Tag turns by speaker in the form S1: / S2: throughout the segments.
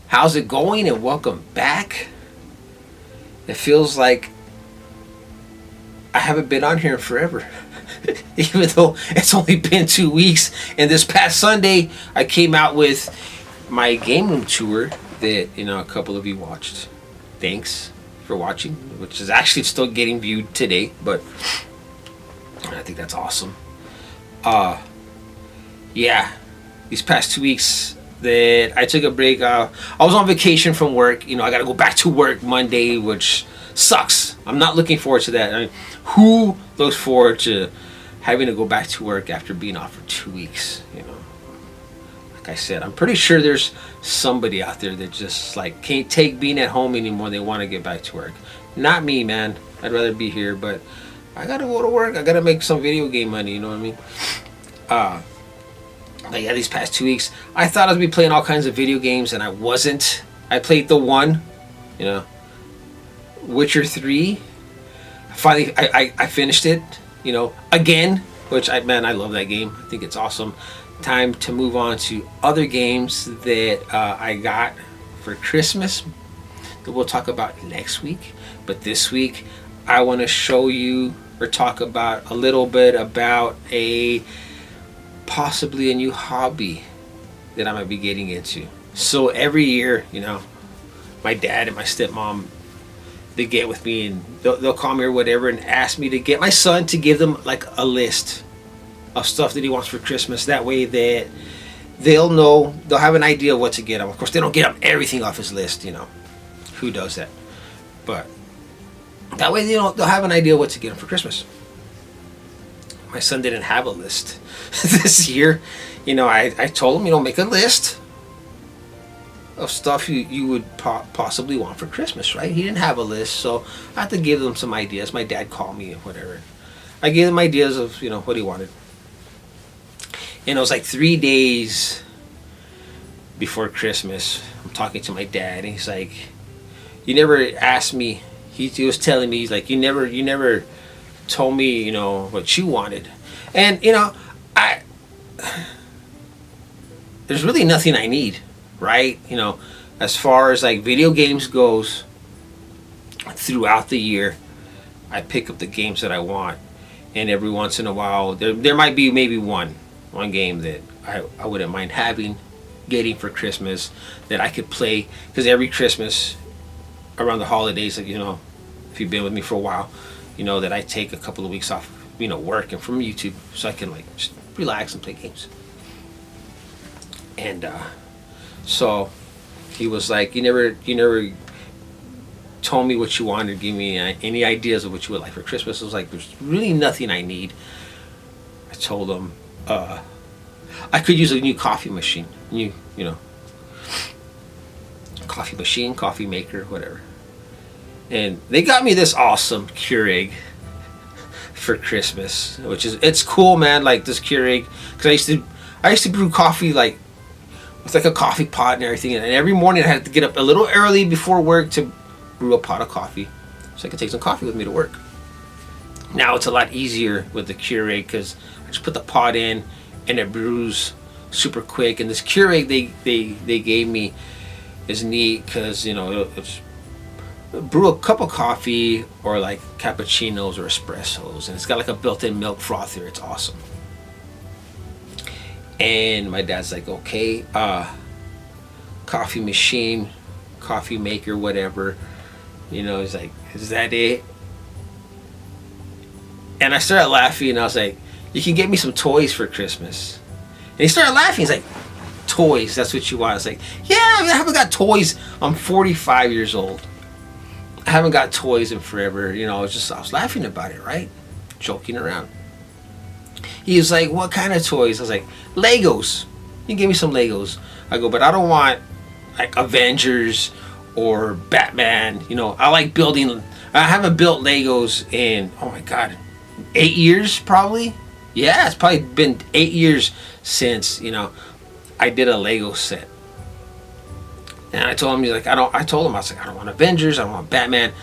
S1: How's it going and welcome back? It feels like I haven't been on here in forever. Even though it's only been 2 weeks. And this past Sunday, I came out with my game room tour that, a couple of you watched. Thanks for watching, which is actually still getting viewed today, but I think that's awesome. Yeah, these past 2 weeks that I took a break. I was on vacation from work. I got to go back to work Monday, which sucks. I'm not looking forward to that. I mean, who looks forward to having to go back to work after being off for 2 weeks? Like I said, I'm pretty sure there's somebody out there that just like can't take being at home anymore. They want to get back to work. Not me, man. I'd rather be here, but I gotta go to work. I gotta make some video game money. You know what I mean? But yeah, these past 2 weeks, I thought I'd be playing all kinds of video games, and I wasn't. I played the one, Witcher 3. Finally, I finished it, again, which I love that game. I think it's awesome. Time to move on to other games that I got for Christmas that we'll talk about next week. But this week, I want to show you or talk about a little bit about possibly a new hobby that I might be getting into. So every year, my dad and my stepmom, they get with me and they'll call me or whatever and ask me to get my son to give them like a list of stuff that he wants for Christmas. That way that they'll know, they'll have an idea of what to get him. Of course, they don't get him everything off his list, Who does that? But that way, they'll have an idea what to get him for Christmas. My son didn't have a list this year. I told him, make a list of stuff you would possibly want for Christmas, right? He didn't have a list, so I had to give them some ideas. My dad called me or whatever. I gave him ideas of, what he wanted. And it was like 3 days before Christmas. I'm talking to my dad, and he's like, you never asked me. He was telling me, he's like, you never told me, what you wanted. And, there's really nothing I need, right? As far as like video games goes, throughout the year, I pick up the games that I want. And every once in a while, there might be maybe one game that I wouldn't mind getting for Christmas that I could play. Because every Christmas, around the holidays, like, if you've been with me for a while, that I take a couple of weeks off, work and from YouTube, so I can like just relax and play games. And so he was like, you never told me what you wanted, give me any ideas of what you would like for Christmas. I was like, there's really nothing I need. I told him I could use a new coffee machine, coffee machine, coffee maker, whatever. And they got me this awesome Keurig for Christmas, it's cool, man. Like this Keurig, because I used to brew coffee like with like a coffee pot and everything, and every morning I had to get up a little early before work to brew a pot of coffee so I could take some coffee with me to work. Now it's a lot easier with the Keurig because I just put the pot in and it brews super quick. And this Keurig they gave me is neat because it's brew a cup of coffee or like cappuccinos or espressos, and it's got like a built-in milk frother. It's awesome. And my dad's like, okay, coffee machine, coffee maker, whatever, he's like, is that it? And I started laughing, and I was like, you can get me some toys for Christmas. And he started laughing. He's like, toys, that's what you want? I was like, yeah, I haven't got toys. I'm 45 years old. I haven't got toys in forever. I was laughing about it, right? Joking around. He was like, what kind of toys? I was like, Legos. You give me some Legos. I go, but I don't want like Avengers or Batman. I like building. I haven't built Legos in, oh my God, 8 years probably. Yeah, it's probably been 8 years since, I did a Lego set. And I told him, I was like, I don't want Avengers, I don't want Batman,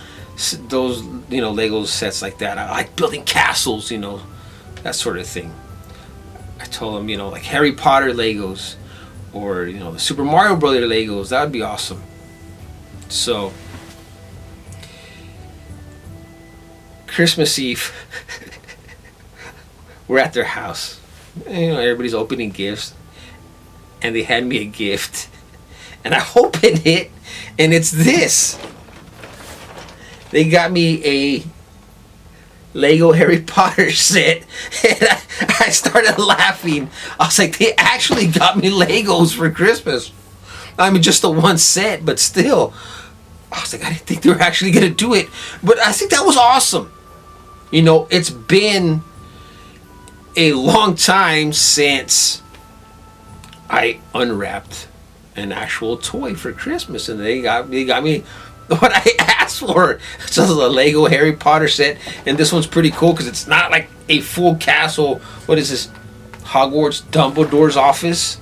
S1: those, Lego sets like that. I like building castles, that sort of thing. I told him, like Harry Potter Legos, or the Super Mario Brother Legos. That would be awesome. So Christmas Eve, we're at their house. Everybody's opening gifts, and they hand me a gift, and I open it, and it's this. They got me a Lego Harry Potter set, and I started laughing. I was like, they actually got me Legos for Christmas. I mean, just the one set, but still. I was like, I didn't think they were actually going to do it. But I think that was awesome. It's been a long time since I unwrapped an actual toy for Christmas, and they got me what I asked for. So this is a Lego Harry Potter set, and this one's pretty cool because it's not like a full castle. What is this? Hogwarts Dumbledore's office,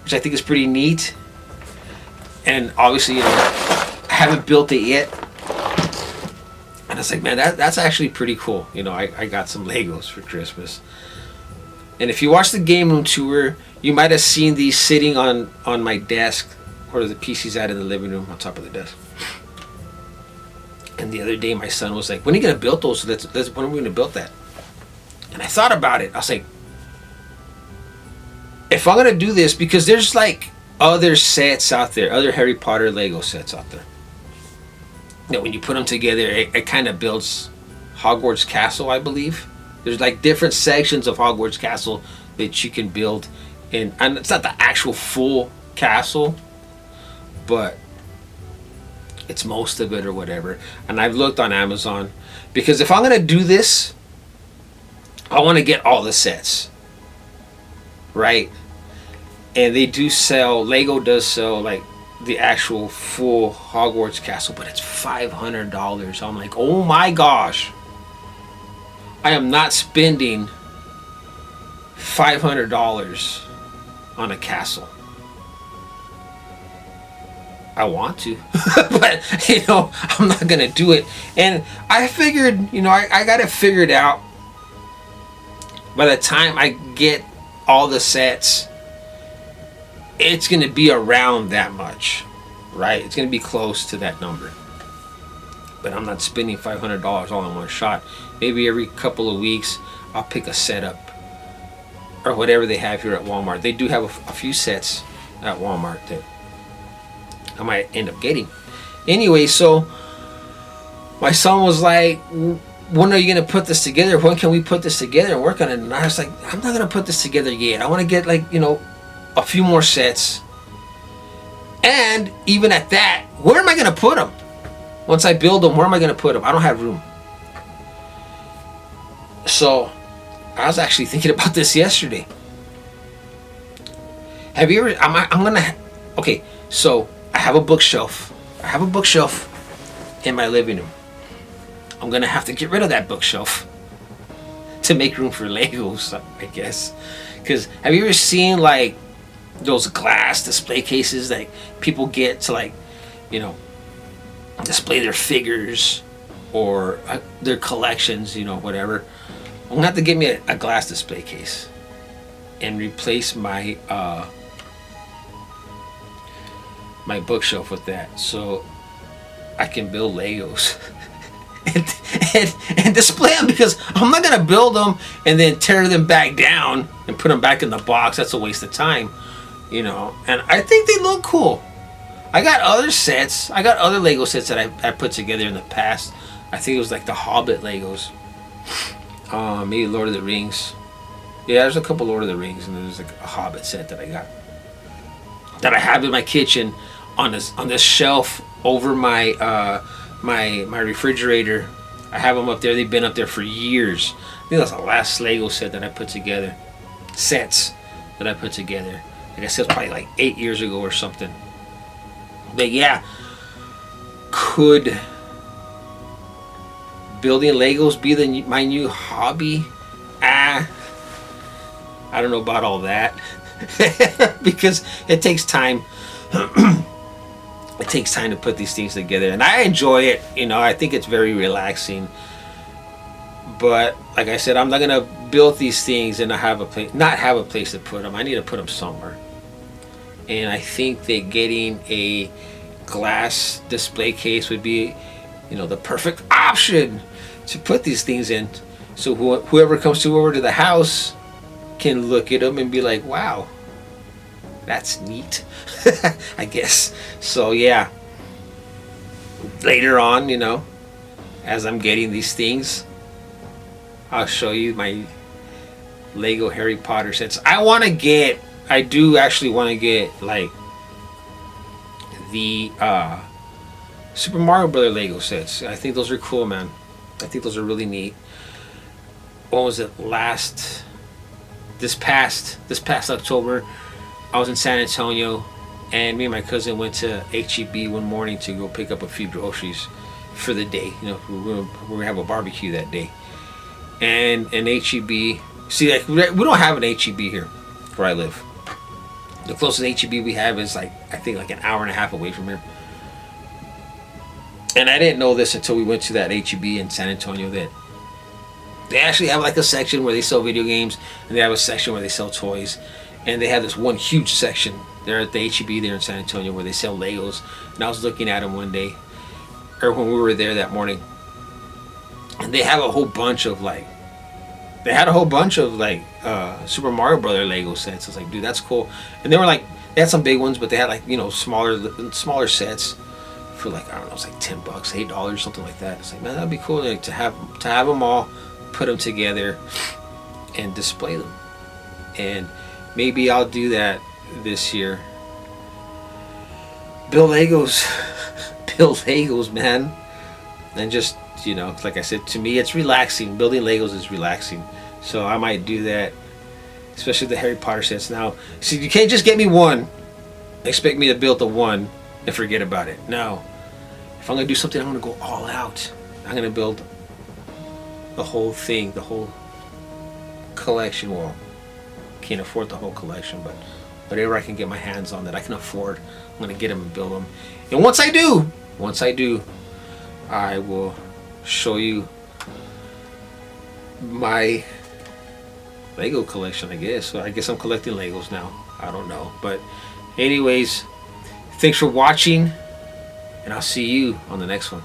S1: which I think is pretty neat. And obviously, I haven't built it yet. And I was like, man, that's actually pretty cool. I got some Legos for Christmas. And if you watch the game room tour, you might have seen these sitting on my desk, or the PC's out in the living room on top of the desk. And the other day, my son was like, when are you going to build those? When are we going to build that? And I thought about it. I was like, if I'm going to do this, because there's like other sets out there, other Harry Potter Lego sets out there. When you put them together, it kind of builds Hogwarts Castle, I believe. There's like different sections of Hogwarts Castle that you can build. And it's not the actual full castle, but it's most of it or whatever. And I've looked on Amazon, because if I'm going to do this, I want to get all the sets, right? And they do sell, Lego does sell like the actual full Hogwarts Castle, but it's $500. I'm like, oh my gosh, I am not spending $500 on a castle. I want to, but I'm not gonna do it. And I figured, I got it figured out. By the time I get all the sets, it's gonna be around that much, right? It's gonna be close to that number. But I'm not spending $500 all in one shot. Maybe every couple of weeks I'll pick a set up, or whatever they have here at Walmart. They do have a few sets at Walmart that I might end up getting. Anyway, so my son was like, when are you going to put this together? When can we put this together and work on it? And I was like, I'm not going to put this together yet. I want to get a few more sets. And even at that, where am I going to put them? Once I build them, where am I going to put them? I don't have room. So I was actually thinking about this yesterday. Have you ever, I'm going to, okay, so I have a bookshelf. In my living room. I'm going to have to get rid of that bookshelf to make room for Legos, I guess. Because have you ever seen like those glass display cases that people get to display their figures or their collections, whatever? I'm going to have to get me a glass display case and replace my my bookshelf with that, so I can build Legos and display them, because I'm not gonna build them and then tear them back down and put them back in the box. That's a waste of time, And I think they look cool. I got other sets. I got other Lego sets that I put together in the past. I think it was like the Hobbit Legos. Maybe Lord of the Rings. Yeah, there's a couple Lord of the Rings, and there's like a Hobbit set that I got, that I have in my kitchen on this shelf over my my refrigerator. I have them up there. They've been up there for years. I think that's the last Lego set that I put together. Sets that I put together. Like I said, it's probably like 8 years ago or something. But yeah, could building Legos be my new hobby? I don't know about all that. Because it takes time. It takes time to put these things together, and I enjoy it. I think it's very relaxing. But like I said, I'm not gonna build these things and not have a place to put them. I need to put them somewhere. and I think that getting a glass display case would be, the perfect option to put these things in. So whoever comes over to the house can look at them and be like, wow, that's neat. I guess. So yeah, later on, as I'm getting these things, I'll show you my Lego Harry Potter sets. I do actually want to get like the Super Mario Brother Lego sets. I think those are cool, man. I think those are really neat. What was it? This past October, I was in San Antonio, and me and my cousin went to HEB one morning to go pick up a few groceries for the day. We're gonna have a barbecue that day, and an HEB. See, like, we don't have an HEB here where I live. The closest HEB we have is I think an hour and a half away from here. And I didn't know this until we went to that HEB in San Antonio, that they actually have like a section where they sell video games, and they have a section where they sell toys, and they have this one huge section there at the HEB there in San Antonio where they sell Legos. And I was looking at them one day, or when we were there that morning, and they have a whole bunch of Super Mario Brother Lego sets. I was like, dude, that's cool. And they had some big ones, but they had smaller sets for I don't know, it's like $10, $8, something like that. It's like, man, that'd be cool to have them all, put them together, and display them. And maybe I'll do that this year. Build Legos, man, and just like I said, to me, it's relaxing. Building Legos is relaxing, so I might do that, especially the Harry Potter sets. Now, see, you can't just get me one, expect me to build the one, and forget about it. No, if I'm gonna do something, I'm gonna go all out. I'm gonna build the whole thing, the whole collection. Well, can't afford the whole collection, but whatever I can get my hands on that I can afford, I'm gonna get them and build them. And once I do, I will show you my Lego collection, I guess. So I guess I'm collecting Legos now. I don't know. But anyways, thanks for watching, and I'll see you on the next one.